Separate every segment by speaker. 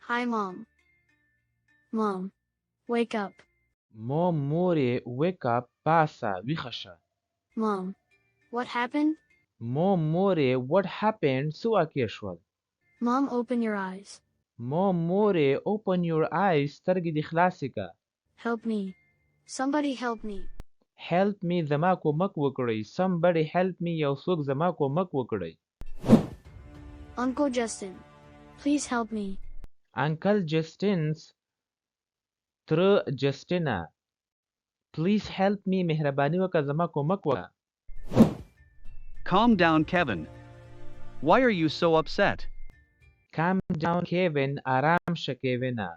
Speaker 1: Hi, Mom. Mom, wake up.
Speaker 2: Mom مورې wake up پاسه ویښه شه.
Speaker 1: Mom, what happened?
Speaker 2: Mom مورې what happened څه واقع شول.
Speaker 1: Mom, open your eyes.
Speaker 2: Mom مورې open your eyes سترګې دې خلاصې که.
Speaker 1: Help me. Somebody help me.
Speaker 2: Help me زما کومک وکړئ. Somebody help me یو څوک زما کومک وکړئ.
Speaker 1: Uncle Justin, please help me.
Speaker 2: Uncle Justin's تره جسټینه please help me مهرباني وکړه زما کومک وکړه.
Speaker 3: Calm down, Kevin. Why are you so upset?
Speaker 2: Calm down Kevin آرام شه کیوینه.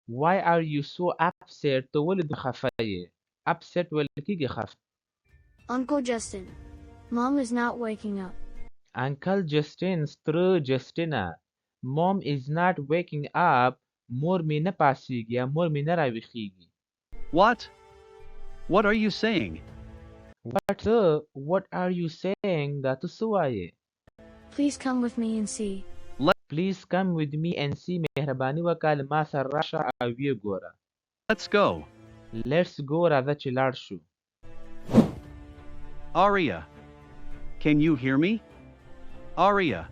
Speaker 2: Why are you so upset ته ولې د خفه یې. upset ویل کېږي خفه.
Speaker 1: Uncle Justin, Mom is not waking up.
Speaker 2: Uncle Justin's تره جسټینه Mom is not waking up مور مې نه پاسېږي یا مور مې نه راویښېږي.
Speaker 3: What? What are you saying?
Speaker 2: What are you saying دا ته څه وایې.
Speaker 1: Please come with me and see.
Speaker 2: Please come with me and see مهرباني وکړه له ما سره راشه او ویې ګوره.
Speaker 3: Let's go.
Speaker 2: Let's go راځه چې لاړ شو.
Speaker 3: Aria, can you hear me? Aria.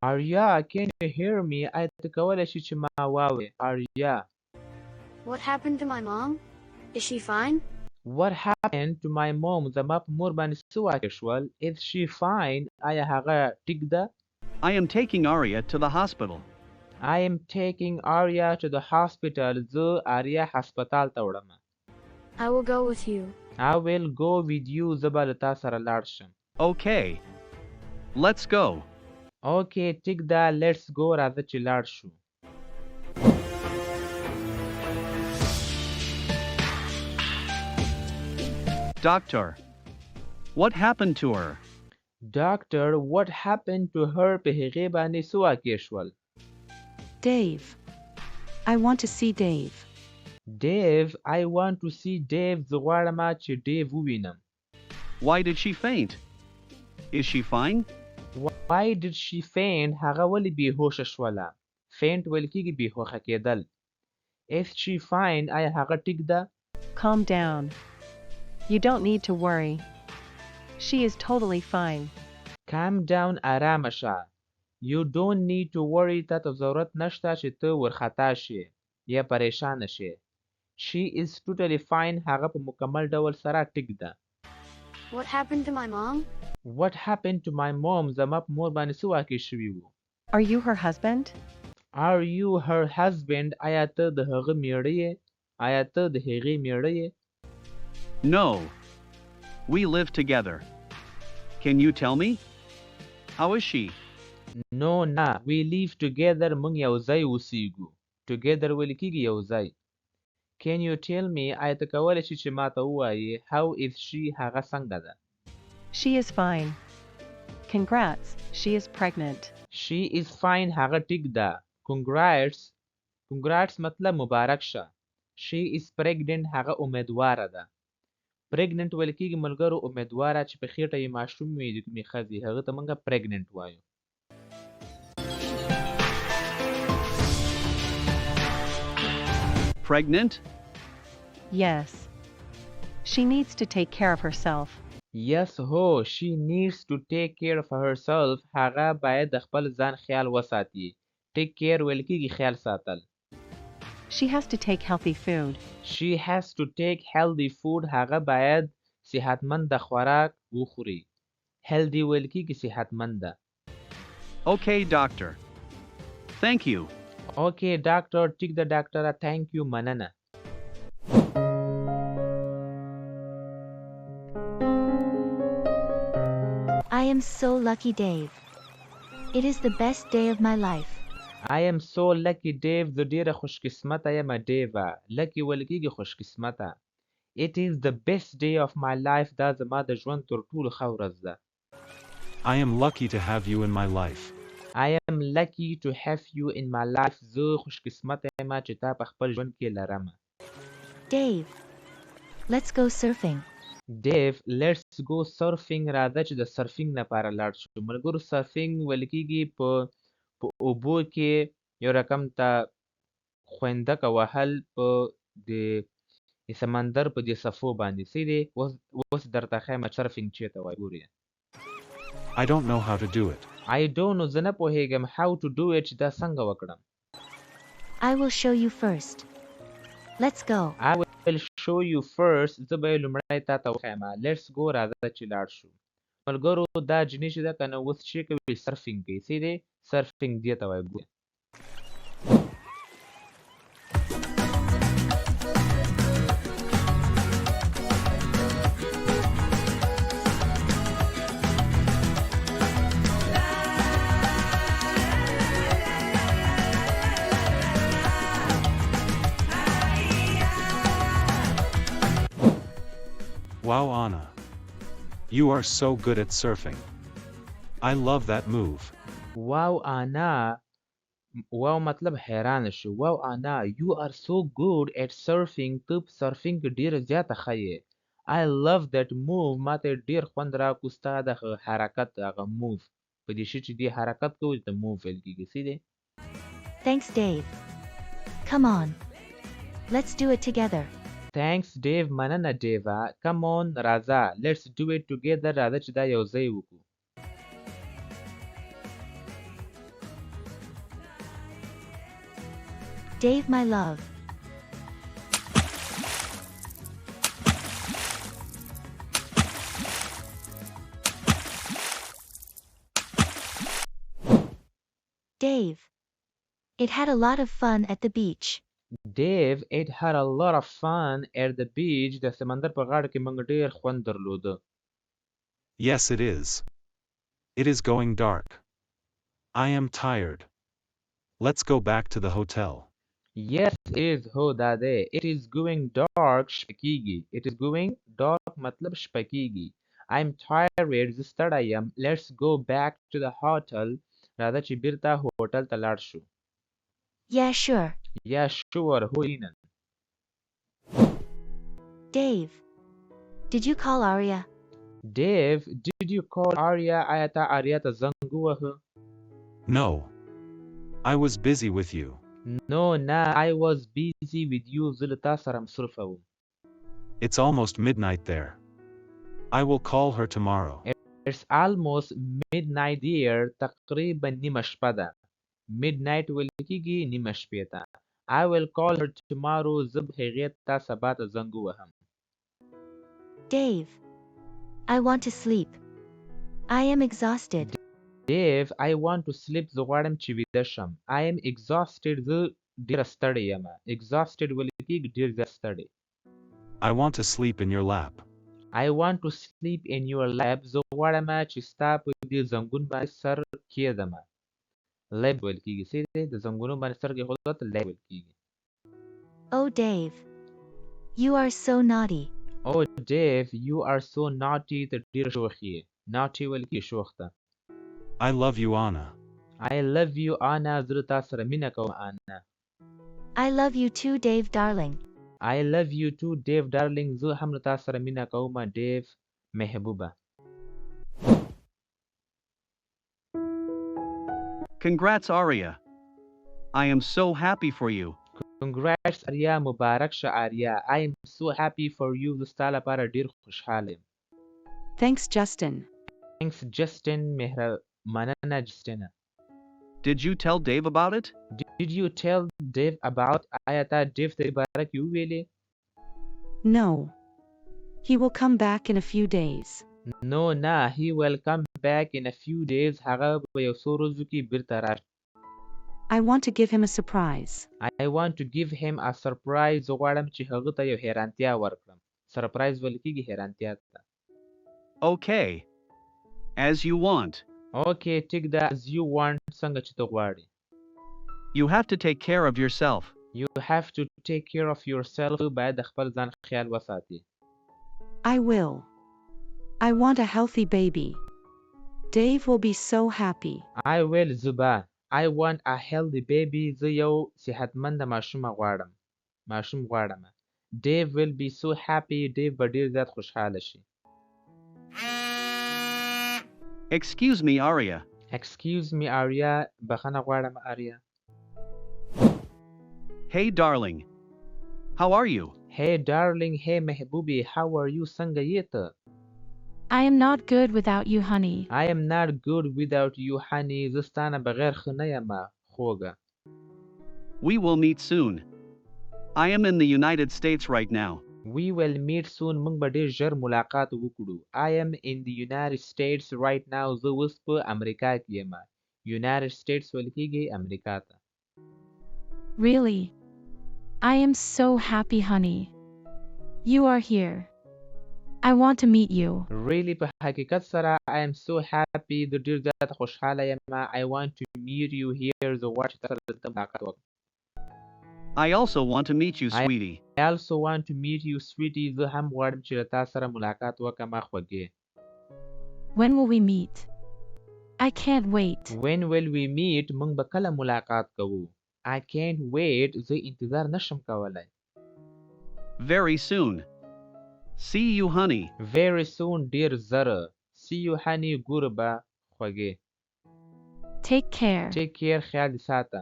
Speaker 2: Aria, can you hear me? آیا ته کولی شې چې ما واورې. Aria.
Speaker 1: What happened to my mom? Is she fine?
Speaker 2: What happened to my mom? زما په مور باندې څه واقع شول. Is she fine? آیا هغه ټیک ده.
Speaker 3: I am taking Aria to the hospital.
Speaker 2: I am taking Aria to the hospital. زه آریا هسپتال ته وړم.
Speaker 1: I will go with you.
Speaker 2: I will go with you. زه به له تا سره لاړ شم.
Speaker 3: Okay. Let's go.
Speaker 2: Okay, ټیک ده. Let's go راځه چې لاړ شو.
Speaker 3: Doctor, what happened to her?
Speaker 2: Doctor, what happened to her? په هغې باندې څه واقع شول.
Speaker 4: Dave. I want to see Dave.
Speaker 2: Dave, I want to see Dave. زه غواړم چې Dave ووینم.
Speaker 3: Why did she faint? Is she fine?
Speaker 2: Why did she faint? هغه ولې بېهوشه شوله. faint ویل کېږي بېهوښه کېدل. Is she fine? آیا هغه ټیک ده.
Speaker 4: Calm down. You don't need to worry. She is totally fine.
Speaker 2: Calm down آرامه شه. You don't need to worry. تا ته ضرورت نشته چې ته ورخطا شې یا پریشانه شې. She is totally fine. هغه په مکمل ډول سره ټیک ده.
Speaker 1: What happened to my mom?
Speaker 2: What happened to my mom? زما په مور باندې څه واقع شوي وو.
Speaker 4: Are you her husband?
Speaker 2: Are you her husband? آیا ته د هغه میړه یې. آیا ته د هغې میړه یې.
Speaker 3: No. We live together. Can you tell me? How is she?
Speaker 2: No, نه. We live together. موږ یو ځای اوسیږو. Together ویل کېږي یو ځای. Can you tell me? آیا ته کولی شې چې ما ته ووایې. How is she? هغه څنګه ده.
Speaker 4: She is fine. Congrats. She is pregnant.
Speaker 2: She is fine. هغه ټیک ده. Congrats. Congrats مطلب مبارک شه. She is pregnant. هغه امیدواره ده. Pregnant ویل کېږي ملګرو امیدواره چې په خېټه یې ماشوم وي د کومې ښځې هغه ته موږ pregnant وایو.
Speaker 3: Pregnant?
Speaker 4: Yes. She needs to take care of herself.
Speaker 2: Yes ho. She needs to take care of herself. هغه باید د خپل ځان خیال وساتي. Take care ویل کېږي خیال ساتل.
Speaker 4: She has to take healthy food.
Speaker 2: She has to take healthy food. هغه باید صحتمند خوراک وخوري. Healthy ویل کېږي صحتمنده.
Speaker 3: Okay, doctor. Thank you.
Speaker 2: Okay, doctor. ټیک ده ډاکټره. Thank you. مننه.
Speaker 5: I am so lucky, Dave. It is the best day of my life.
Speaker 2: I am so lucky, Dave. زه ډېره خوشقسمته یم Dave. Lucky ویل کېږي خوشقسمته. It is the best day of my life. دا زما د ژوند تر ټولو ښه ورځ ده.
Speaker 6: I am lucky to have you in my life.
Speaker 2: I am lucky to have you in my life. زه خوشقسمته یم چې تا په خپل ژوند کې لرم.
Speaker 5: Dave, let's go surfing.
Speaker 2: Dave, let's go surfing. راځه چې د سرفینګ لپاره لاړ شو. ملګرو سرفینګ ویل کېږي په اوبو کې یو رقم ته خوندک وهل په د سمندر په دې صفو باندې څه دی اوس درته ښیم سرفینګ چېرته وایي ګورې
Speaker 6: I don't know how to do it.
Speaker 2: I don't know زه نه پوهېږم how to do it چې دا څنګه وکړم
Speaker 5: I will show you first. Let's go.
Speaker 2: I will show you first زه به یې لومړی تا ته وښیم let's go راځه چې لاړ شو ملګرو دا جنۍ چې ده که نه اوس چې کوي سرفینګ کوي څه دی سرفینګ دې ته وایي ګورې
Speaker 6: Wow, Anna. You are so good at surfing. I love that move.
Speaker 2: واو انا واو مطلب حیران شو واو انا you are so good at surfing ته په سرفینګ کې ډېره زیاته ښه یې I love that move ماته ډېر خوند راکړو ستا د حرکت هغه موف په دې شي چې دې حرکت کوو ته موف ویل کېږي څه دی
Speaker 5: Thanks, Dave. Come on. Let's do it together.
Speaker 2: thanks Dave مننه ډیوه come on راځه let's do it together راځه چې دا یو ځای وکړو
Speaker 5: Dave, my love. Dave. It had a lot of fun at the beach.
Speaker 2: Dave it had a lot of fun at the beach د سمندر په غاړه کې موږ ډېر خوند درلوده
Speaker 6: Yes, it is. It is going dark. I am tired. Let's go back to the hotel.
Speaker 2: Yes, it is هو دا دی It is going dark شپه کېږي It is going dark مطلب شپه کېږي I'm tired زه ستړی یم Let's go back to the hotel راځه چې بیرته هوټل ته لاړ شو
Speaker 5: Yeah, sure.
Speaker 2: Yeah, sure هو اینن
Speaker 5: Dave. Did you call Arya?
Speaker 2: Dave, did you call Arya آیا تا آریا ته زنګ ووهه
Speaker 6: No. I was busy with you.
Speaker 2: No, nah, I was busy with you زه له تا سره مصروفه وم
Speaker 6: It's almost midnight there. I will call her tomorrow.
Speaker 2: It's almost midnight here تقریبا نیمه شپه ده midnight ویل کېږي نیمه شپې ته I will call her tomorrow زه به هغې ته سبا ته زنګ ووهم
Speaker 5: Dave. I want to sleep. I am exhausted.
Speaker 2: Dave, I want to sleep زه غواړم چې ویده شم I am exhausted زه ډېره ستړې یم exhausted ویل کېږي ډېر زیات ستړی
Speaker 6: I want to sleep in your lap.
Speaker 2: I want to sleep in your lap زه غواړم چې ستا په دې زنګون باندې سر کېږدم lap ویل کېږي څه دی د زنګونو باندې سر کېښودل ته lap ویل کېږي
Speaker 5: Oh, Dave. You are so naughty.
Speaker 2: Oh Dave, you are so naughty ته ډېر شوخ یې naughty ویل کېږي شوخ ته
Speaker 6: I love you, Anna.
Speaker 2: I love you Anna زه له تا سره مینه کوم Anna
Speaker 5: I love you too, Dave, darling.
Speaker 2: I love you too Dave darling زه هم له تا سره مینه کوم Dave محبوبه
Speaker 3: Congrats, Arya. I am so happy for you.
Speaker 2: Congrats آریا مبارک شه آریا I am so happy for you زه ستا لپاره ډېر خوشحاله یم
Speaker 4: Thanks, Justin.
Speaker 2: Thanks Justin مننه Justin
Speaker 3: Did you tell Dave about it?
Speaker 2: Did you tell Dave about آیا تا Dave ته باره کې وویلې
Speaker 4: No. He will come back in a few days.
Speaker 2: No nah he will come back in a few days هغه په یو څو ورځو کې بیرته راشي
Speaker 4: I want to give him a surprise.
Speaker 2: I want to give him a surprise زه غواړم چې هغه ته یو حیرانتیا ورکړم surprise ویل کېږي حیرانتیا ته
Speaker 3: Okay. As you want.
Speaker 2: Okay ټیک ده as you want څنګه چې ته غواړې
Speaker 3: You have to take care of yourself.
Speaker 2: You have to take care of yourself باید د خپل ځان خیال وساتې
Speaker 4: I will. I want a healthy baby. Dave will be so happy.
Speaker 2: I will زبا I want a healthy baby زه یو صحتمند ماشوم غواړم Dave will be so happy Dave به ډېر زیات خوشحاله شي
Speaker 3: Excuse me, Arya.
Speaker 2: Excuse me Arya بخښنه غواړم Arya
Speaker 3: Hey darling. How are you?
Speaker 2: Hey darling, hey محبوبي, how are you? څنګه یې ته؟
Speaker 4: I am not good without you, honey.
Speaker 2: I am not good without you, honey. زه ستا نه بغیر ښه نه یم خوږه.
Speaker 3: We will meet soon. I am in the United States right now.
Speaker 2: We will meet soon. موږ به ډېر ژر ملاقات وکړو. I am in the United States right now. زه اوس په امریکا کې یم. United States ویل کېږي امریکا ته.
Speaker 4: Really? I am so happy, honey. You are here. I want to meet you.
Speaker 2: Really په حقیقت سره I am so happy. د ډېر زیات خوشحاله یم. I want to meet you here. زه غواړم چې تا سره دلته ملاقات وکړم.
Speaker 3: I also want to meet you, sweetie.
Speaker 2: I also want to meet you, sweetie. زه هم غواړم چې له تا سره ملاقات وکړم خوږې.
Speaker 4: When will we meet? I can't wait.
Speaker 2: When will we meet? موږ به کله ملاقات کوو. I can't wait. زه انتظار نشم کولی.
Speaker 3: Very soon. See you, honey.
Speaker 2: Very soon. ډېر زره. See you, honey. ګوره به خوږې.
Speaker 4: Take care.
Speaker 2: Take care. خیال دې ساته.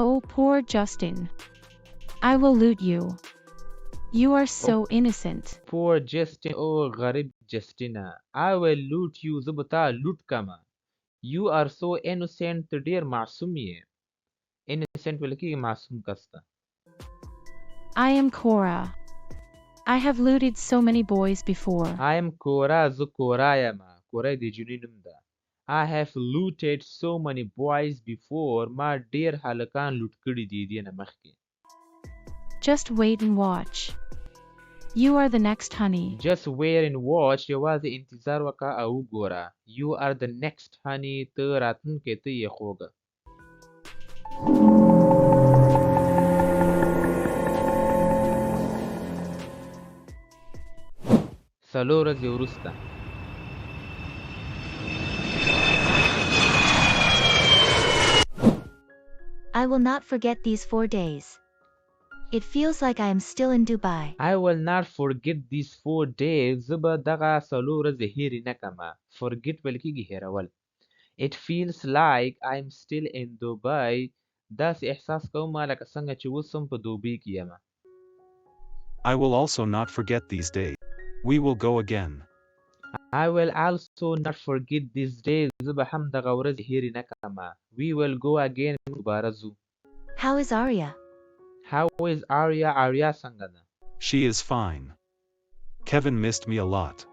Speaker 4: Oh, poor Justin. I will loot you. You are so innocent.
Speaker 2: Poor Justin. Oh, غریب جسټینا. I will loot you. زه به تا لوټ کمه. You are so innocent. ته ډېر معصوم یې. Innocent ویل کېږي معصوم کس ته.
Speaker 4: I am Cora. I have looted so many boys before.
Speaker 2: I am Cora. زه کورا یم. کورا د جونې نوم ده. I have looted so many boys before. ما ډېر هلکان لوټ کړي دي دې نه مخکې.
Speaker 4: Just wait and watch. You are the next, honey.
Speaker 2: Just wait and watch. یوازې انتظار وکړه او وګوره. You are the next, honey. ته راتلونکی ته یې خوږه. څلور ورځې وروسته.
Speaker 5: I will not forget these 4 days. It feels like I am still in Dubai.
Speaker 2: I will not forget these 4 days. زه به دغه څلور ورځې هېرې نه کړمه. Forget ویل کېږي هېرول. It feels like I am still in Dubai. داسې احساس کوم لکه څنګه چې اوس هم په دوبۍ کې یم.
Speaker 6: I will also not forget these days. We will go again.
Speaker 2: I will also not forget these days. زه به هم دغه ورځې هېرې نه کړمه. We will go again. دوباره ځو.
Speaker 5: How is Arya?
Speaker 2: How is Arya? Arya څنګه ده?
Speaker 6: She is fine. Kevin missed me a lot.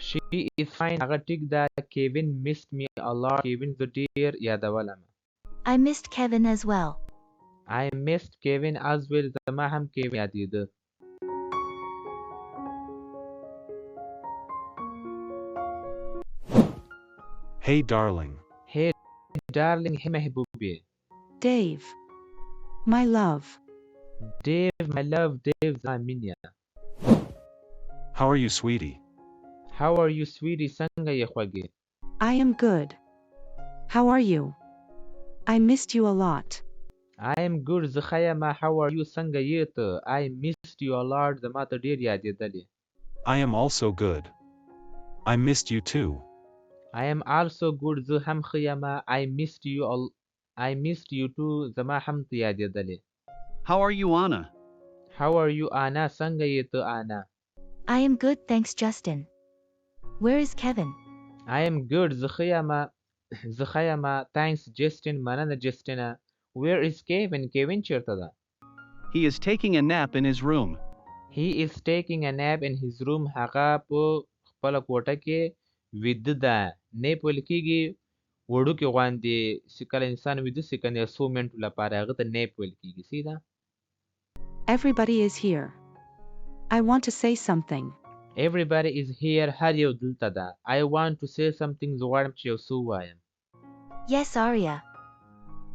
Speaker 2: She is fine. هغه ټیک ده. Kevin missed me a lot. Kevin زه ډېر یادولم.
Speaker 5: I missed Kevin as well.
Speaker 2: I missed Kevin as well. زما هم Kevin یادېده.
Speaker 6: Hey darling.
Speaker 2: Hey darling. Hey محبوبي.
Speaker 4: Dave. My love.
Speaker 2: Dave, my love. Dave زما مینه.
Speaker 6: How are you, sweetie?
Speaker 2: How are you, sweetie? څنګه یې خوږې؟
Speaker 4: I am good. How are you? I missed you a lot.
Speaker 2: I am good. زه ښه یم. How are you? څنګه یې ته؟ I missed you a lot. زما ته ډېر یادېدلې.
Speaker 6: I am also good. I missed you too.
Speaker 2: I am also good. زه هم ښه یم. I missed you too. زما هم ته یادېدلې.
Speaker 3: How are you, Anna?
Speaker 2: How are you, Anna? څنګه یې ته, Anna?
Speaker 5: I am good, thanks, Justin. Where is Kevin?
Speaker 2: I am good. زه ښه یم. Thanks, Justin. مننه, Justin. Where is Kevin? Kevin چېرته ده?
Speaker 3: He is taking a nap in his room.
Speaker 2: He is taking a nap in his room. هغه په خپله کوټه کې ویده ده. نیپ ویل کېږي وړوکې غوندې چې کله انسان ویده سي که نه یو څو منټو لپاره هغه ته نیپ ویل کېږي. سي ده.
Speaker 4: Everybody is here. I want to say something.
Speaker 2: Everybody is here. هر یو دلته ده. I want to say something. زه غواړم چې یو څه ووایم.
Speaker 5: Yes, Arya.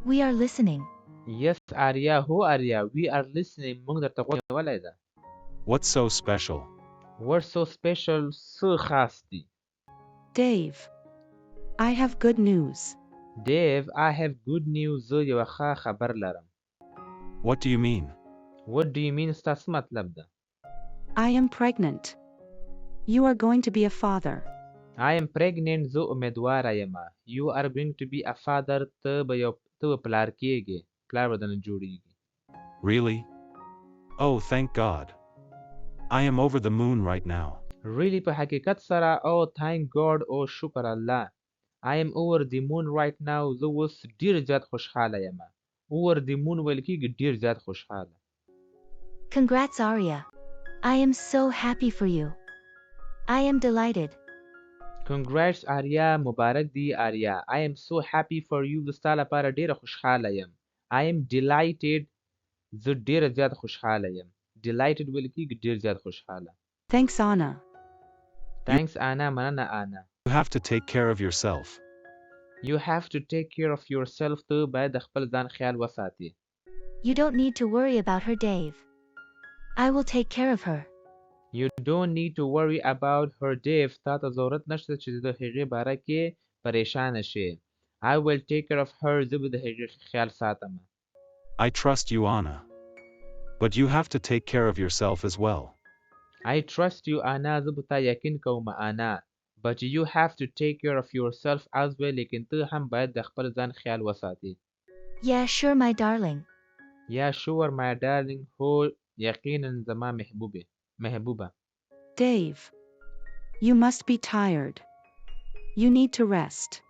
Speaker 5: We are listening.
Speaker 2: Yes, Arya. Who Arya? We are listening. موږ درته غوږ نیولی ده.
Speaker 6: What's so special?
Speaker 2: What's so special? څه خاص دي؟
Speaker 4: Dave. I have good news.
Speaker 2: Dave, I have good news. زه یوه ښه خبر لرم.
Speaker 6: What do you mean?
Speaker 2: What do you mean? ستا څه مطلب ده؟
Speaker 4: I am pregnant. You are going to be a father.
Speaker 2: I am pregnant. زه امیدواره یم. You are going to be a father. ته ته پلار کېږي پلار به درنه جوړېږي.
Speaker 6: Really? Oh, thank God. I am over the moon right now.
Speaker 2: really په حقیقت سره oh thank God او شکر الله. I am over the moon right now. زه اوس ډېر زیات خوشحاله یم. over the moon ویل کېږي ډېر زیات خوشحاله.
Speaker 5: Congrats, Arya. I am so happy for you. I am delighted.
Speaker 2: congrats آریا مبارک دی آریا. I am so happy for you. زه ستا لپاره ډېره خوشحاله یم. I am delighted. زه ډېره زیات خوشحاله یم. delighted ویل کېږي ډېر زیات خوشحاله.
Speaker 7: Thanks, Anna.
Speaker 2: thanks Anna. مننه Anna.
Speaker 6: You have to take care of yourself.
Speaker 2: You have to take care of yourself. ته باید د خپل ځان خیال وساتې.
Speaker 5: You don't need to worry about her, Dave. I will take care of her.
Speaker 2: You don't need to worry about her, Dave. تا ته ضرورت نشته چې د هغې باره کې پریشانه شې. I will take care of her. زه به د هغې خیال ساتم.
Speaker 6: I trust you, Anna. But you have to take care of yourself as well.
Speaker 2: I trust you, Anna. زه به تا یقین کوم Anna. But you have to take care of yourself as well. لیکن ته هم باید د خپل ځان خیال وساتې.
Speaker 5: Yeah, sure, my darling.
Speaker 2: Yeah, sure, my darling. هو یقینا زما محبوبه.
Speaker 7: Dave. You must be tired. You need to rest.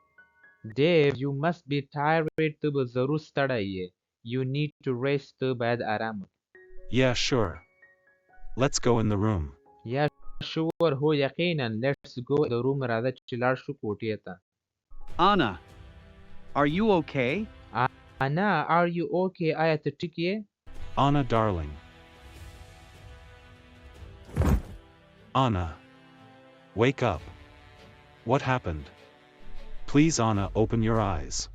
Speaker 2: Dave, you must be tired. ته به ضرور ستړی یې. You need to rest. ته باید آرام وکړې.
Speaker 6: Yeah, sure. Let's go in the room.
Speaker 2: Yeah, sure. هو یقینا. Let's go in the room. راځه چې لاړ شو کوټې ته.
Speaker 3: Anna, are you okay?
Speaker 2: Anna, are you okay? آیا ته ټیک یې؟
Speaker 6: Anna, darling. Anna. Wake up. What happened? Please, Anna, open your eyes.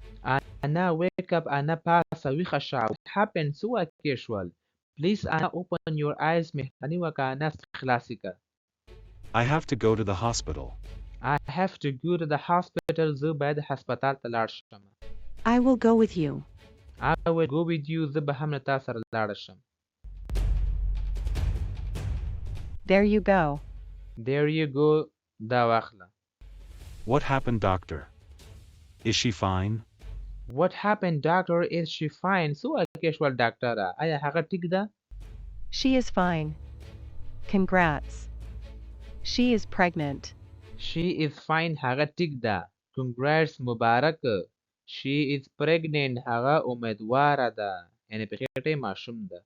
Speaker 2: Anna, wake up. Anna, پاسه ویښه شه. What happened? څه واقع شول؟ Please, Anna, open your eyes. مهرباني وکړه Anna خلاصې کړه.
Speaker 6: I have to go to the hospital.
Speaker 2: I have to go to the hospital. زه باید هسپتال ته لاړ شم.
Speaker 7: I will go with you.
Speaker 2: I will go with you. زه به هم له تا سره لاړ شم.
Speaker 8: There you go.
Speaker 2: There you go. دا واخله.
Speaker 6: What happened, doctor? Is she fine?
Speaker 2: What happened, doctor? Is she fine? څه واقع شول ډاکټره؟ آیا هغه ټیک ده؟
Speaker 8: She is fine. Congrats. She is pregnant.
Speaker 2: She is fine. هغه ټیک ده. Congrats. مبارک. She is pregnant. هغه امیدواره ده. یعنی په خېټه یې ماشوم ده.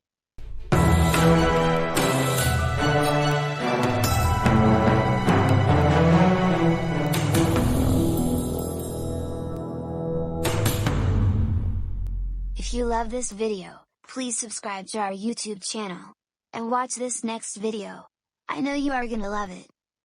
Speaker 1: If you love this video, please subscribe to our YouTube channel and watch this next video. I know you are gonna love it.